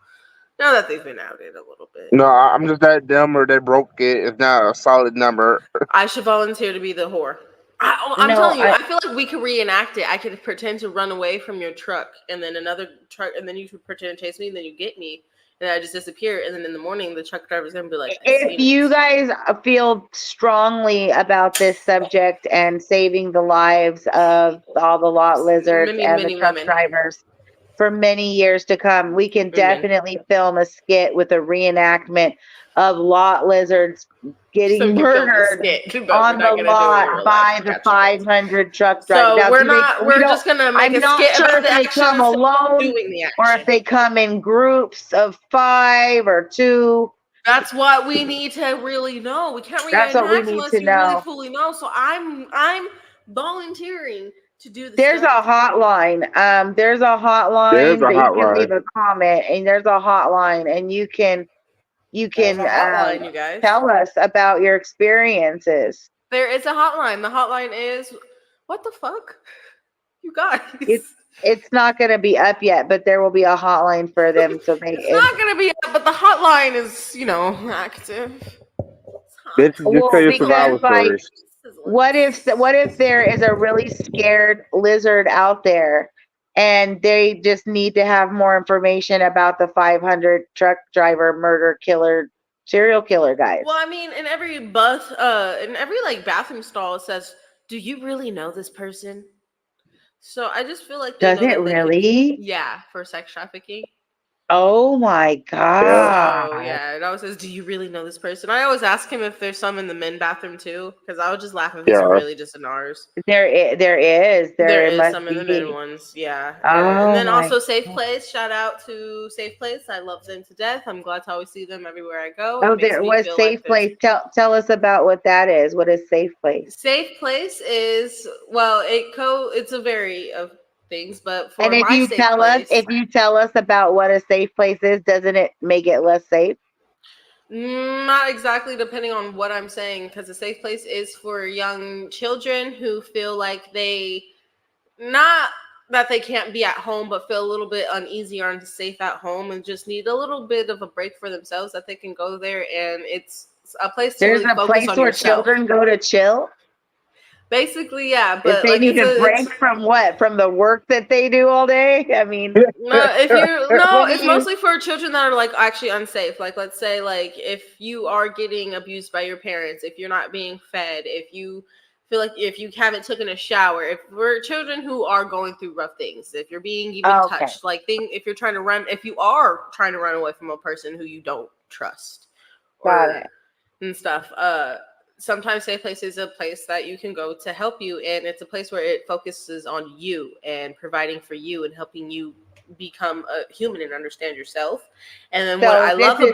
Now that they've been outed a little bit. No, I'm just that dumb or that broke it. It's not a solid number. I should volunteer to be the whore. I'm no, telling you, I feel like we could reenact it. I could pretend to run away from your truck, and then another truck, and then you could pretend to chase me, and then you get me, and I just disappear. And then in the morning, the truck driver's gonna be like, "I If seen you it." guys feel strongly about this subject and saving the lives of all the lot lizards Many, and the many truck women. drivers for many years to come, we can Women. definitely film a skit with a reenactment of lot lizards So getting we can film the murdered skit, but we're on the not gonna do it in lot real life. by the Got you guys. 500 truck drivers. So Now, we're do they? not. We We're don't. just gonna make I'm a not skit sure about if the they action come instead of alone doing the or action. if they come in groups of 5 or 2. That's what we need to really know. We can't That's what we reenact need unless to you really know. fully know. So I'm volunteering to do the There's a stunt. hotline. There's a There's hotline a that you can hotline. leave a comment, and there's a hotline, and you can There's a hotline, you guys. tell us about your experiences. There is a hotline. The hotline is what the fuck, you guys. It's not going to be up yet, but there will be a hotline for them. So It's not gonna be, but the hotline is, active. It's hot. Bitches, just tell your because survival like, stories. what if there is a really scared lizard out there, and they just need to have more information about the 500 truck driver murder killer serial killer guys? Well, I mean, in every like bathroom stall, it says, "Do you really know this person?" So I just feel like they Does know it that they could, really? yeah, for sex trafficking. Oh my Yeah. So god! yeah, it always says, "Do you really know this person?" I always ask him if there's some in the men bathroom too, because I would just laugh if it's Yeah. really just in ours. There is. There There is must some in the men be. ones, yeah. And Oh then my. also Safe Place. Shout out to Safe Place. I love them to death. I'm glad to always see them everywhere I go. It Oh, makes there me was feel like safe there's place. Tell us about what that is. What is safe place? Safe Place is, well, it's a vary of things, but for And my safe place, if you tell us about what a safe place is, doesn't it make it less safe? not exactly, depending on what I'm saying, because a safe place is for young children who feel like not that they can't be at home, but feel a little bit uneasy or unsafe at home and just need a little bit of a break for themselves, that they can go there, and it's a place to There's really a focus place on where yourself. children go to chill Basically, yeah, if but they like need a break it's from what? From the work that they do all day? I mean, no, what do it's you? mostly for children that are like actually unsafe. Like, let's say, like, if you are getting abused by your parents, if you're not being fed, if you feel like if you haven't taken a shower, if we're children who are going through rough things, if you're being even Okay, touched, like if you're trying to run, if you are trying to run away from a person who you don't trust, got or it. and stuff. Sometimes Safe Place is a place that you can go to help you, and it's a place where it focuses on you and providing for you and helping you become a human and understand yourself. And then So this is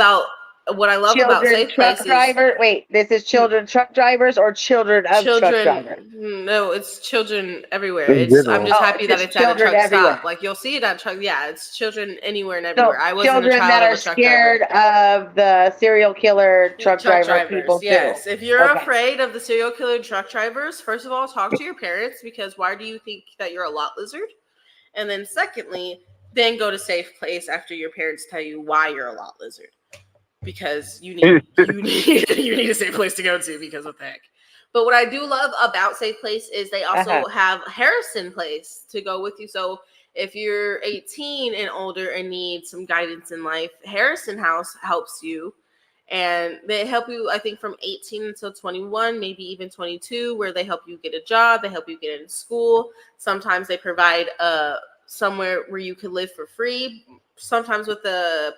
what I love about children Safe truck Place is driver. Wait, this is children truck drivers or children of truck children. drivers? No, it's children everywhere. In I'm general. just Oh, happy that just it's at a children truck stop. everywhere. Like, you'll see it at truck. Yeah, it's children anywhere and So everywhere. I wasn't a children that child of are a truck driver. scared of the serial killer truck Truck driver drivers, people too. yes. If you're Okay. afraid of the serial killer truck drivers, first of all, talk to your parents, because why do you think that you're a lot lizard? And then secondly, then go to Safe Place after your parents tell you why you're a lot lizard, because you need a safe place to go to, because what the heck. But what I do love about Safe Place is they also have Harrison Place to go with you. So if you're 18 and older and need some guidance in life, Harrison House helps you. And they help you, I think, from 18 until 21, maybe even 22, where they help you get a job, they help you get into school. Sometimes they provide somewhere where you can live for free, sometimes with a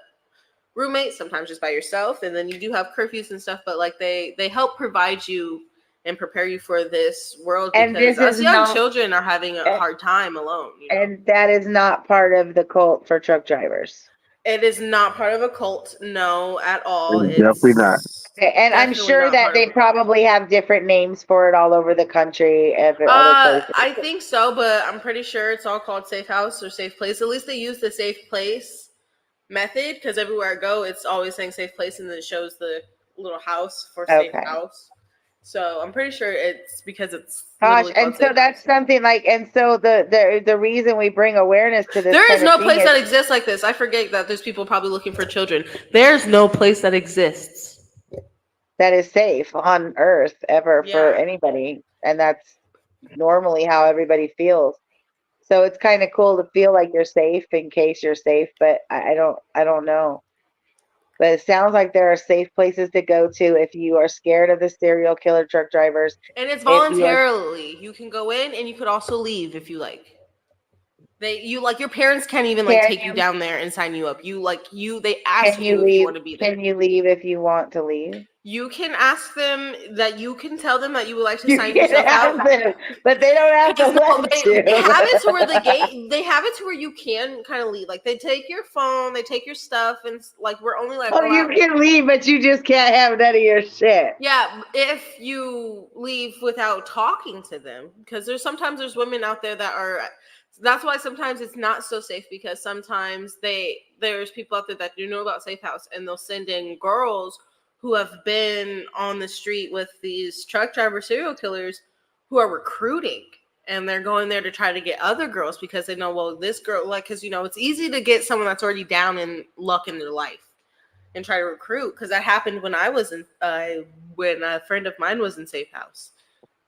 roommate, sometimes just by yourself. And then you do have curfews and stuff, but like they help provide you and prepare you for this world, And because this us is young not, children are having a hard time alone. and that is not part of the cult for truck drivers. It is not part of a cult, no, at all. It's It's definitely not. Okay, and I'm definitely sure not that part of they a cult. probably have different names for it all over the country and other places. I think so, but I'm pretty sure it's all called Safe House or Safe Place. At least they use the Safe Place method, because everywhere I go, it's always saying Safe Place, and then it shows the little house for Safe Okay. House. So I'm pretty sure it's because it's Gosh, literally and called so Safe that's House. something like, and so the reason we bring awareness to this There is kind no of thing place that is exists like this. I forget that there's people probably looking for children. There's no place that exists. that is safe on earth ever for Yeah. anybody, and that's normally how everybody feels. So it's kind of cool to feel like you're safe in case you're safe, but I don't know. But it sounds like there are safe places to go to if you are scared of the serial killer truck drivers. And it's If you are voluntarily. You can go in and you could also leave if you like. You like your parents can't even like can take you you down there and sign you up. They ask can you you if you leave? want to be there. Can you leave if you want to leave? You can ask them that you can tell them that you would like to You sign can yourself out. ask them, but they don't have to Because no, let they you. have it to where they have it to where you can kind of leave. Like they take your phone, they take your stuff, and like we're only like Oh, you allowed. can leave, but you just can't have none of your shit. Yeah, if you leave without talking to them, because there's women out there that are. That's why sometimes it's not so safe because sometimes there's people out there that do know about Safe House and they'll send in girls who have been on the street with these truck driver serial killers who are recruiting, and they're going there to try to get other girls because they know, well, this girl, like, because it's easy to get someone that's already down in luck in their life and try to recruit, because that happened when I was in when a friend of mine was in Safe House.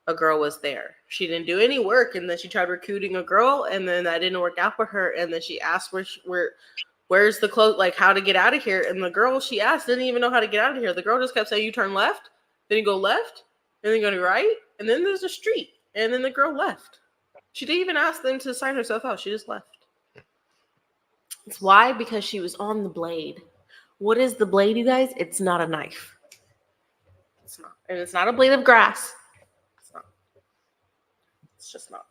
A girl was there. She didn't do any work, and then she tried recruiting a girl, and then that didn't work out for her. And then she asked where's the close, like how to get out of here. And the girl she asked didn't even know how to get out of here. The girl just kept saying, "You turn left, then you go left, and then you go to right, and then there's a street." And then the girl left. She didn't even ask them to sign herself out. She just left. It's why? Because she was on the blade. What is the blade, you guys? It's not a knife. It's not. And it's not a blade of grass. It's not. It's just not.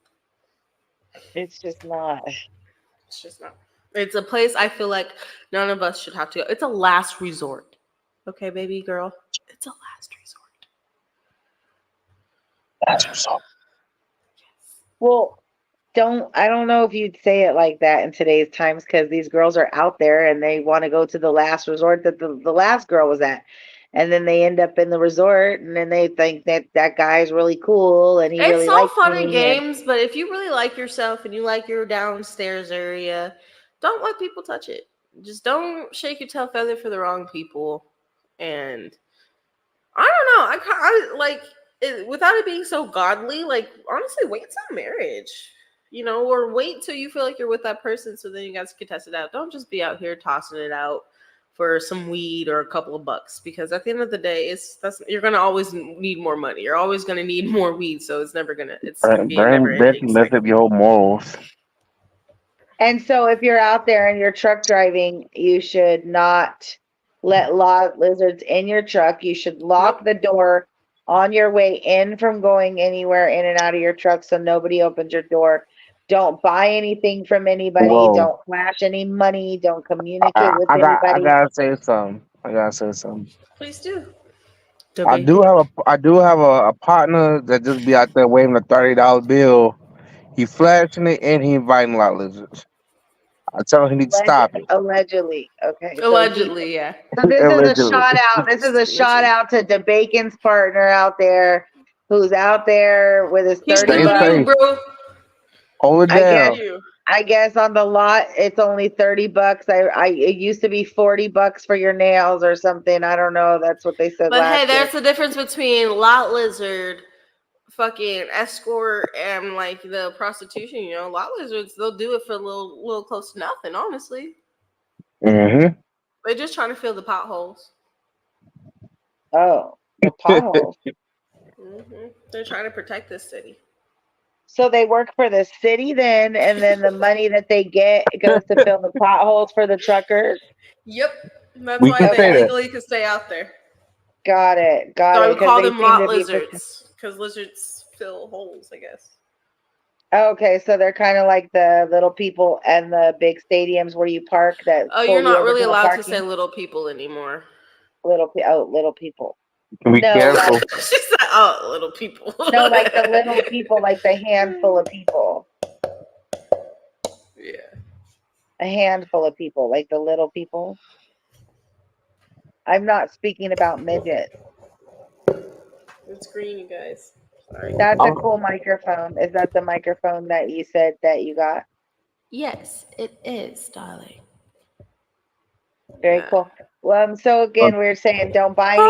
It's just not. It's just not. It's a place I feel like none of us should have to go. It's a last resort. Okay, baby girl? It's a last resort. Well, I don't know if you'd say it like that in today's times because these girls are out there and they want to go to the last resort that the last girl was at. And then they end up in the resort and then they think that guy's really cool and he It's really so likes fun and me. And games, but if you really like yourself and you like your downstairs area, don't let people touch it. Just don't shake your tail feather for the wrong people. And I don't know. I like it, without it being so godly. Like honestly, wait till marriage, or wait till you feel like you're with that person, so then you guys can test it out. Don't just be out here tossing it out for some weed or a couple of bucks, because at the end of the day, you're gonna always need more money. You're always gonna need more weed, so it's gonna be a never That ending can mess cycle. up your whole morals. And so if you're out there and you're truck driving, you should not let lot lizards in your truck. You should lock the door on your way in from going anywhere in and out of your truck so nobody opens your door. Don't buy anything from anybody. Whoa. Don't flash any money. Don't communicate with I anybody. gotta say something. I gotta say something. Please do. I do have a partner that just be out there waving a $30 bill. He flashing it and he inviting lot lizards. I tell him he needs to stop it. Allegedly. Okay. Allegedly, yeah. So this is a Allegedly. shout out. This is a shout out to DaBacon's partner out there who's out there with his He's 30 Stay doing bucks. you, safe. bro. Hold it I down. guess I guess on the lot it's only 30 bucks. It used to be 40 bucks for your nails or something. I don't know. That's what they said But hey, last year. there's the difference between lot lizard, fucking escort, and like the prostitution. Lot lizards, they'll do it for a little close to nothing. Honestly, Mm-hmm. they're just trying to fill the potholes. Oh, the potholes. They're trying to protect this city. So they work for the city then, and then the money that they get goes to fill the potholes for the truckers. Yep, that's We why can they say that. legally can stay out there. Got it. So I It. would Because call they them seem lot to be. lizards because lizards fill holes, I guess. Okay, so they're kind of like the little people and the big stadiums where you park that Oh, pull you're you not over really to the allowed to say parking. little people anymore. Little people. Be No, careful. She said, "Oh, little people." no, like the little people, like the handful of people. Yeah. A handful of people, like the little people. I'm not speaking about midgets. It's green, you guys. Sorry. That's a cool microphone. Is that the microphone that you said that you got? Yes, it is, darling. Very cool. So again, we were saying don't buy anything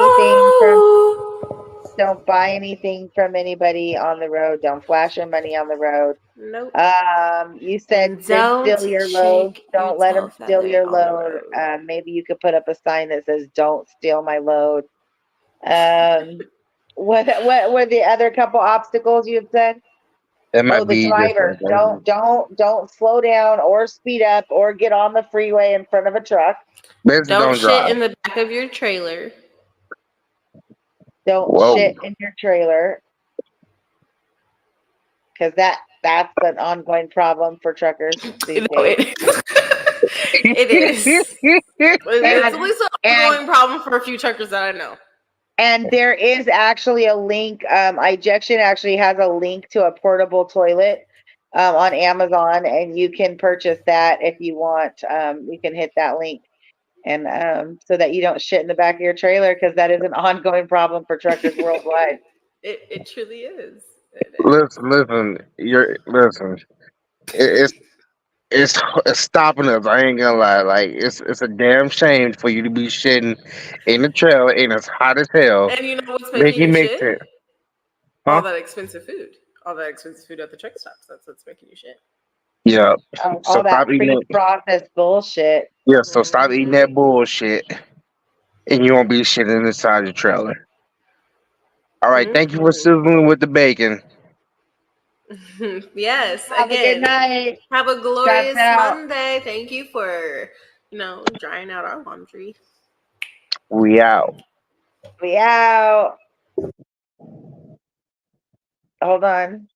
from Oh. Don't buy anything from anybody on the road. Don't flash your money on the road. Nope. You said And did don't steal your load. shake your Don't let tail them steal feather your on the load. road. Maybe you could put up a sign that says "Don't steal my load." Um, what were the other couple obstacles you had said? That Oh, might the be just driver. Don't slow down or speed up or get on the freeway in front of a truck. basically Don't don't shit drive. in the back of your trailer. Don't Whoa. shit in your trailer because that's an ongoing problem for truckers these No, days. it is. It's at And least an and ongoing problem for a few truckers that I know. and there is actually a link. Ejection actually has a link to a portable toilet on Amazon, and you can purchase that if you want. You can hit that link, and so that you don't shit in the back of your trailer because that is an ongoing problem for truckers worldwide. It truly is. It is. Listen. It's it's stopping us. I ain't gonna lie. Like it's a damn shame for you to be shitting in the trailer and it's hot as hell. And you know what's making Making you mix shit? it, All huh? that expensive food. All that expensive food at the truck stops. That's what's making you shit. Yeah. So All that stop eating it. pre-processed bullshit. Yeah. So stop eating Hmm. that bullshit, and you won't be shitting inside your trailer. All right. Thank you for Hmm. sizzling with the bacon. Yes. Have a good Again, night. have a Shouts glorious out. Monday. Thank you for, drying out our laundry. We out. We out. Hold on.